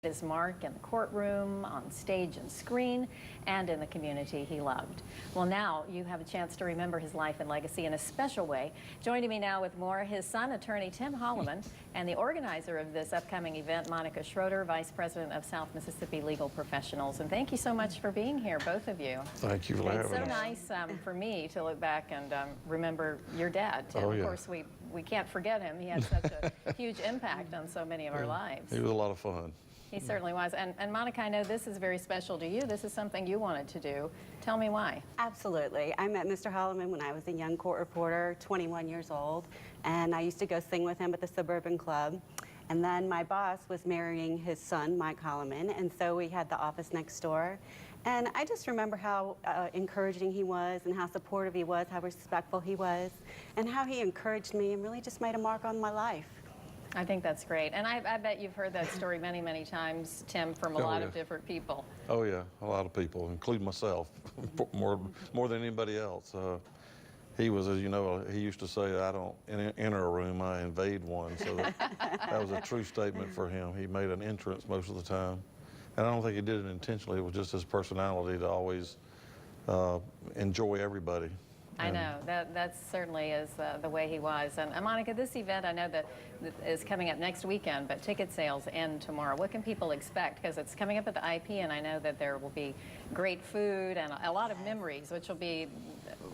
his mark in the courtroom, on stage and screen, and in the community he loved. Well, now you have a chance to remember his life and legacy in a special way. Joining me now with more, his son, attorney Tim Holleman, and the organizer of this upcoming event, Monica Schroeder, Vice President of South Mississippi Legal Professionals. And thank you so much for being here, both of you. Thank you for having us. It's so nice for me to look back and remember your dad, Tim. Oh, yeah. Of course, we can't forget him. He had such a huge impact on so many of our lives. He was a lot of fun. He certainly was. And Monica, I know this is very special to you. This is something you wanted to do. Tell me why. Absolutely. I met Mr. Holleman when I was a young court reporter, 21 years old, and I used to go sing with him at the Suburban Club. And then my boss was marrying his son, Mike Holleman, and so we had the office next door. And I just remember how encouraging he was and how supportive he was, how respectful he was, and how he encouraged me and really just made a mark on my life. I think that's great. And I bet you've heard that story many, many times, Tim, from a lot of different people. Oh, yeah, a lot of people, including myself, more than anybody else. He was, as you know, he used to say, I don't enter a room, I invade one. So that was a true statement for him. He made an entrance most of the time. And I don't think he did it intentionally. It was just his personality to always enjoy everybody. I know, that certainly is the way he was. And Monica, this event I know that is coming up next weekend, but ticket sales end tomorrow. What can people expect? Because it's coming up at the IP, and I know that there will be great food and a lot of memories, which will be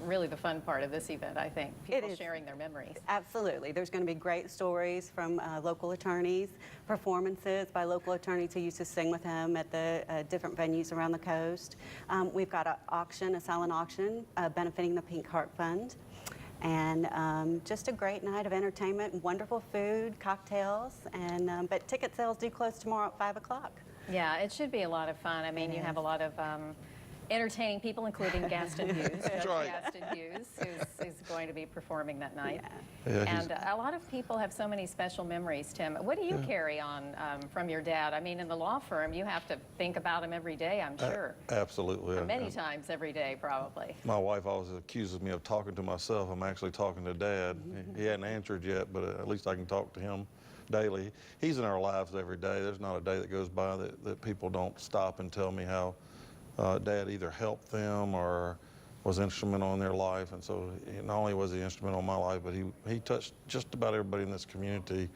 really the fun part of this event, I think. People sharing their memories. Absolutely. There's going to be great stories from local attorneys, performances by local attorneys who used to sing with him at the different venues around the coast. We've got an auction, a silent auction, benefiting the Pink Heart Fund. And just a great night of entertainment, wonderful food, cocktails, and but ticket sales do close tomorrow at 5 o'clock. Yeah, it should be a lot of fun. I mean, you have a lot of entertaining people, including Gaston Hughes. That's right. Gaston Hughes, who's going to be performing that night. Yeah, and a lot of people have so many special memories, Tim. What do you carry on from your dad? I mean, in the law firm, you have to think about him every day, I'm sure. Absolutely. Many times every day, probably. My wife always accuses me of talking to myself. I'm actually talking to Dad. He hadn't answered yet, but at least I can talk to him daily. He's in our lives every day. There's not a day that goes by that people don't stop and tell me how Dad either helped them or was instrumental in their life. And so not only was he instrumental in my life, but he touched just about everybody in this community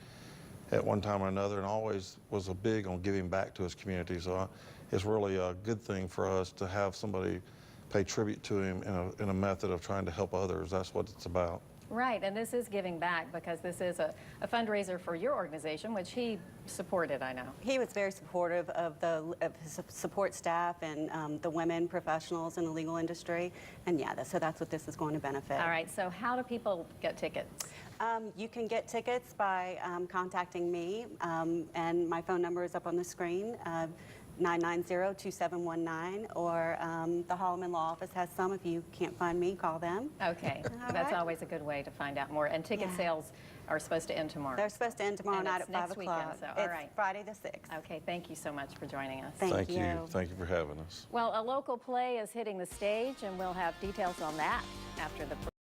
at one time or another, and always was big on giving back to his community. So it's really a good thing for us to have somebody pay tribute to him in a method of trying to help others. That's what it's about. Right, and this is giving back because this is a fundraiser for your organization, which he supported, I know. He was very supportive of his support staff and the women professionals in the legal industry, and yeah, so that's what this is going to benefit. All right, so how do people get tickets? You can get tickets by contacting me, and my phone number is up on the screen. 990-2719, or the Holleman Law Office has some. If you can't find me, call them. Okay, that's always a good way to find out more. And ticket sales are supposed to end tomorrow. They're supposed to end tomorrow night at 5 o'clock. Weekend, so, all right. It's Friday the 6th. Okay, thank you so much for joining us. Thank you. Thank you for having us. Well, a local play is hitting the stage, and we'll have details on that after the